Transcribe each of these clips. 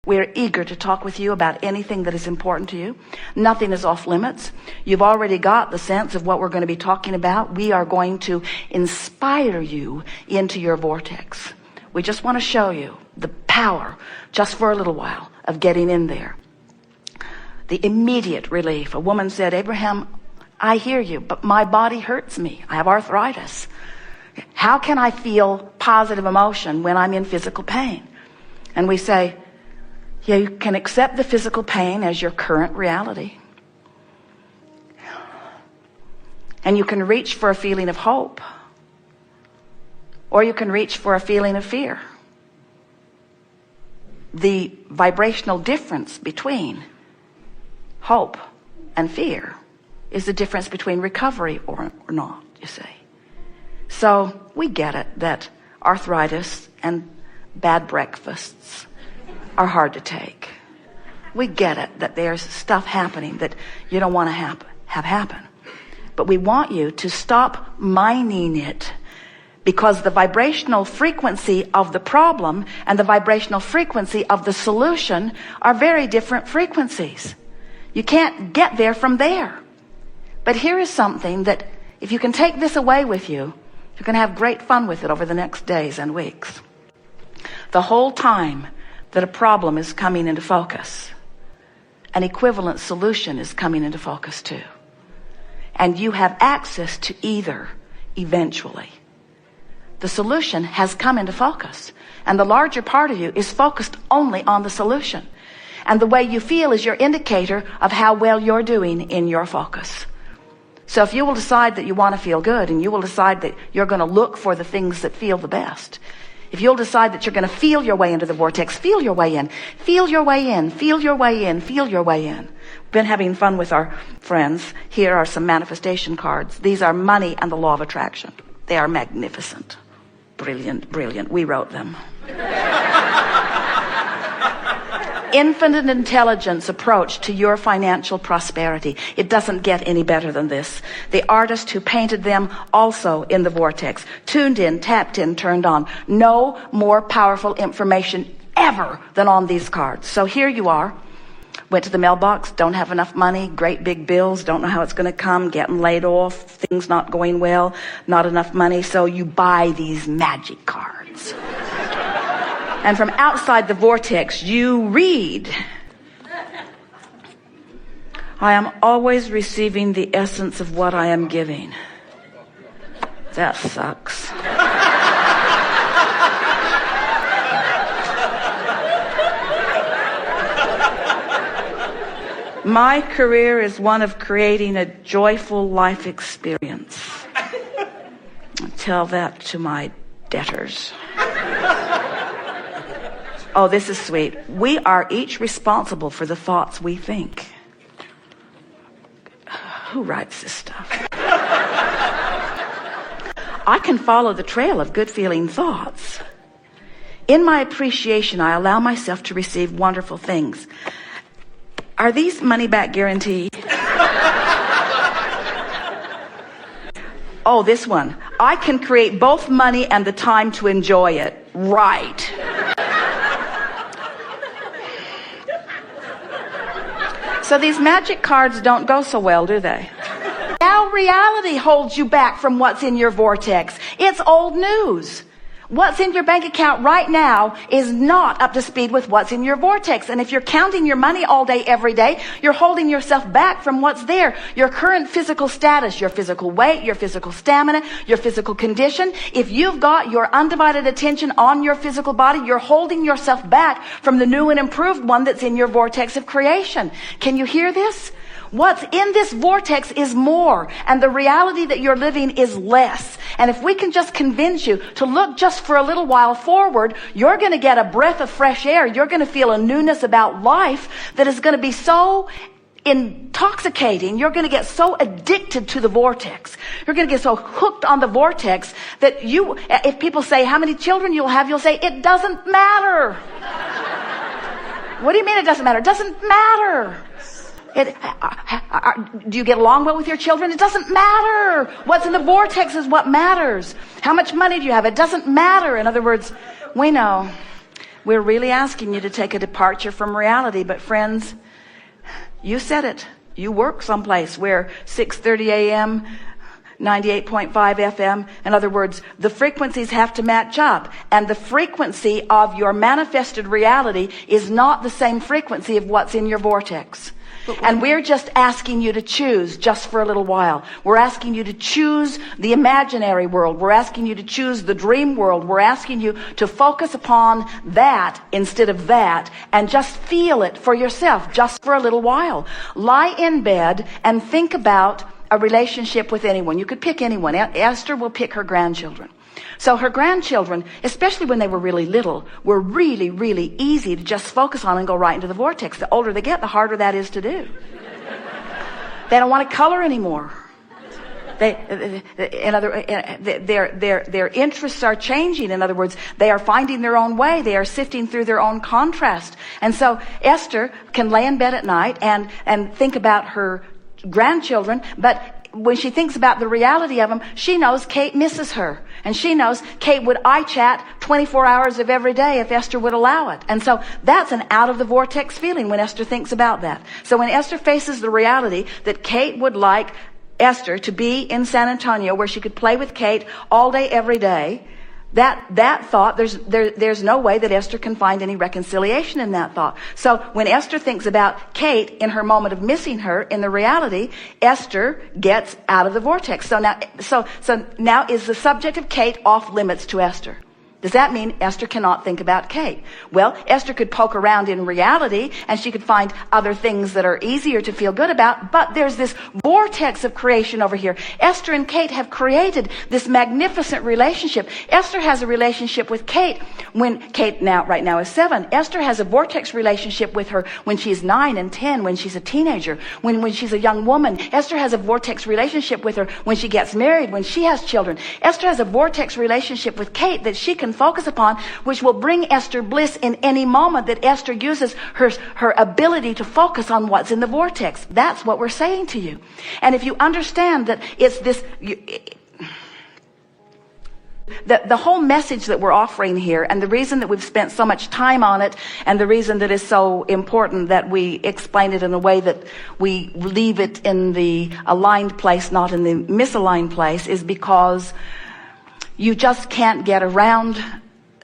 We're eager to talk with you about anything that is important to you. Nothing is off limits. You've already got the sense of what we're going to be talking about. We are going to inspire you into your vortex. We just want to show you the power, just for a little while, of getting in there. The immediate relief. A woman said, Abraham, I hear you, but my body hurts me. I have arthritis. How can I feel positive emotion when I'm in physical pain? And we say, yeah, you can accept the physical pain as your current reality. And you can reach for a feeling of hope. Or you can reach for a feeling of fear. The vibrational difference between hope and fear is the difference between recovery or not, you see. So we get it that arthritis and bad breakfasts are hard to take. We get it that there's stuff happening that you don't want to have happen. But we want you to stop mining it, because the vibrational frequency of the problem and the vibrational frequency of the solution are very different frequencies. You can't get there from there. But here is something that if you can take this away with you, you're going to have great fun with it over the next days and weeks. The whole time that a problem is coming into focus, an equivalent solution is coming into focus too. And you have access to either eventually. The solution has come into focus, and the larger part of you is focused only on the solution. And the way you feel is your indicator of how well you're doing in your focus. So if you will decide that you want to feel good, and you will decide that you're going to look for the things that feel the best, if you'll decide that you're going to feel your way into the vortex, feel your way in, feel your way in, feel your way in, feel your way in. Been having fun with our friends. Here are some manifestation cards. These are money and the law of attraction. They are magnificent. Brilliant, brilliant. We wrote them. Infinite intelligence approach to your financial prosperity. It doesn't get any better than this. The artist who painted them also in the vortex. Tuned in, tapped in, turned on. No more powerful information ever than on these cards. So here you are. Went to the mailbox, don't have enough money, great big bills, don't know how it's going to come, getting laid off, things not going well, not enough money. So you buy these magic cards. And from outside the vortex, you read, I am always receiving the essence of what I am giving. That sucks. My career is one of creating a joyful life experience. I tell that to my debtors. Oh, this is sweet. We are each responsible for the thoughts we think. Who writes this stuff? I can follow the trail of good feeling thoughts. In my appreciation, I allow myself to receive wonderful things. Are these money back guaranteed? Oh, this one. I can create both money and the time to enjoy it. Right. So these magic cards don't go so well, do they? Now reality holds you back from what's in your vortex. It's old news. What's in your bank account right now is not up to speed with what's in your vortex. And if you're counting your money all day, every day, you're holding yourself back from what's there. Your current physical status, your physical weight, your physical stamina, your physical condition. If you've got your undivided attention on your physical body, you're holding yourself back from the new and improved one that's in your vortex of creation. Can you hear this? What's in this vortex is more, and the reality that you're living is less. And if we can just convince you to look just for a little while forward, you're going to get a breath of fresh air. You're going to feel a newness about life that is going to be so intoxicating. You're going to get so addicted to the vortex. You're going to get so hooked on the vortex that if people say how many children you'll have, you'll say, it doesn't matter. What do you mean it doesn't matter? It doesn't matter. Do you get along well with your children? It doesn't matter. What's in the vortex is what matters. How much money do you have? It doesn't matter. In other words, we know We're really asking you to take a departure from reality. But friends, you said it. You work someplace where 6:30 a.m., 98.5 FM. In other words, the frequencies have to match up. And the frequency of your manifested reality is not the same frequency of what's in your vortex. And we're just asking you to choose just for a little while. We're asking you to choose the imaginary world. We're asking you to choose the dream world. We're asking you to focus upon that instead of that and just feel it for yourself just for a little while. Lie in bed and think about a relationship with anyone. You could pick anyone. Esther will pick her grandchildren. So her grandchildren, especially when they were really little, were really, really easy to just focus on and go right into the vortex. The older they get, the harder that is to do. They don't want to color anymore. Their interests are changing. In other words, they are finding their own way. They are sifting through their own contrast. And so Esther can lay in bed at night and think about her grandchildren, but when she thinks about the reality of them, she knows Kate misses her. And she knows Kate would iChat 24 hours of every day if Esther would allow it. And so that's an out of the vortex feeling when Esther thinks about that. So when Esther faces the reality that Kate would like Esther to be in San Antonio where she could play with Kate all day, every day, that thought, there's no way that Esther can find any reconciliation in that thought. So when Esther thinks about Kate in her moment of missing her in the reality, Esther gets out of the vortex. So now is the subject of Kate off limits to Esther? Does that mean Esther cannot think about Kate? Well, Esther could poke around in reality and she could find other things that are easier to feel good about, but there's this vortex of creation over here. Esther and Kate have created this magnificent relationship. Esther has a relationship with Kate when Kate right now is 7. Esther has a vortex relationship with her when she's 9 and 10, when she's a teenager, when she's a young woman. Esther has a vortex relationship with her when she gets married, when she has children. Esther has a vortex relationship with Kate that she can focus upon, which will bring Esther bliss in any moment that Esther uses her ability to focus on what's in the vortex. That's what we're saying to you. And if you understand that it's this, the whole message that we're offering here, and the reason that we've spent so much time on it, and the reason that it's so important that we explain it in a way that we leave it in the aligned place, not in the misaligned place, is because you just can't get around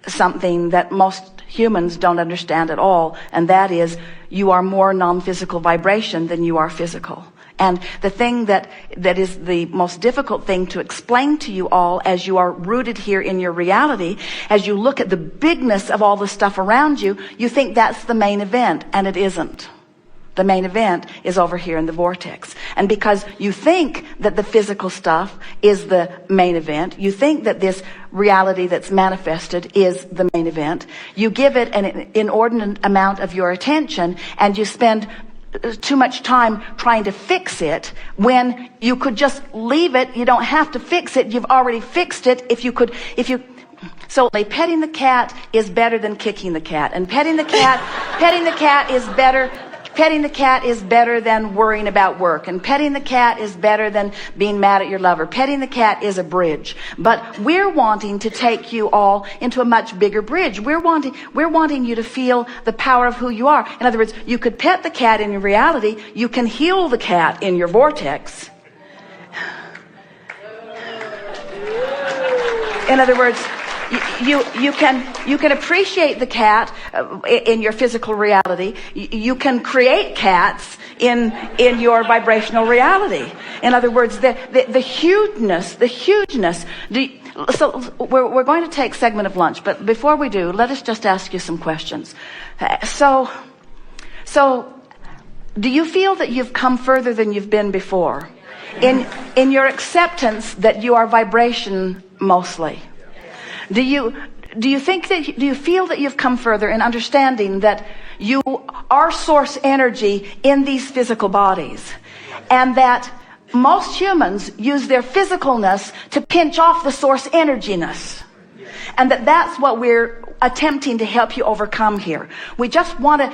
something that most humans don't understand at all, and that is you are more non-physical vibration than you are physical. And the thing that is the most difficult thing to explain to you all as you are rooted here in your reality, as you look at the bigness of all the stuff around you, you think that's the main event, and it isn't. The main event is over here in the vortex. And because you think that the physical stuff is the main event, you think that this reality that's manifested is the main event, you give it an inordinate amount of your attention, and you spend too much time trying to fix it when you could just leave it. You don't have to fix it. You've already fixed it. So petting the cat is better than kicking the cat. And petting the cat is better. Petting the cat is better than worrying about work. And petting the cat is better than being mad at your lover. Petting the cat is a bridge. But we're wanting to take you all into a much bigger bridge. We're wanting you to feel the power of who you are. In other words, you could pet the cat in your reality. You can heal the cat in your vortex. In other words, you can appreciate the cat in your physical reality. You can create cats in your vibrational reality. In other words, the hugeness. So we're going to take a segment of lunch, but before we do, let us just ask you some questions. So do you feel that you've come further than you've been before in your acceptance that you are vibration mostly? Do you feel that you've come further in understanding that you are source energy in these physical bodies, and that most humans use their physicalness to pinch off the source energiness, and that's what we're attempting to help you overcome here. We just want to,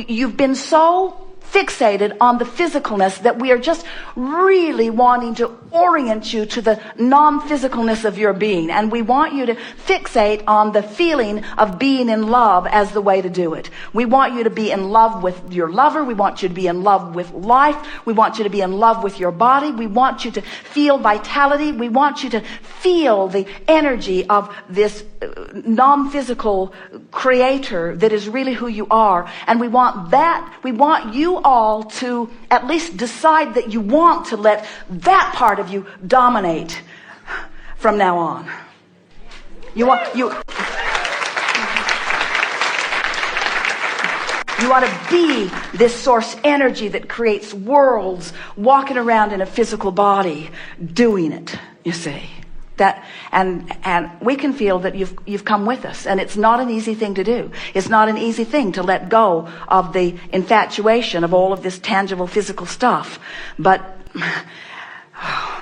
you've been so fixated on the physicalness, that we are just really wanting to orient you to the non-physicalness of your being. And we want you to fixate on the feeling of being in love as the way to do it. We want you to be in love with your lover. We want you to be in love with life. We want you to be in love with your body. We want you to feel vitality. We want you to feel the energy of this non-physical creator that is really who you are. And we want you all to at least decide that you want to let that part of you dominate from now on. You ought to be this source energy that creates worlds, walking around in a physical body, doing it, you see. That, and we can feel that you've come with us, and it's not an easy thing to do. It's not an easy thing to let go of the infatuation of all of this tangible physical stuff. But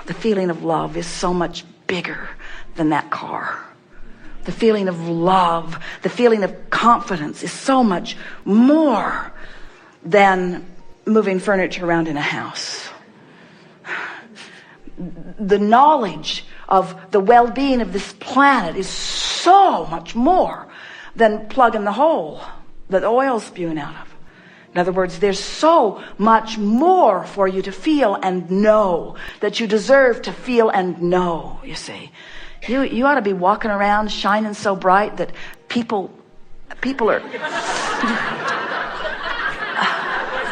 the feeling of love is so much bigger than that car. The feeling of love, the feeling of confidence is so much more than moving furniture around in a house. The knowledge of the well-being of this planet is so much more than plugging the hole that the oil's spewing out of. In other words, there's so much more for you to feel and know, that you deserve to feel and know, you see. You ought to be walking around shining so bright that people are...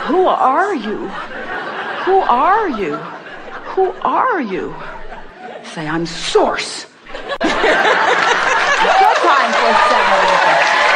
Who are you? Who are you? Who are you? Say, I'm Source. Good time for a segment.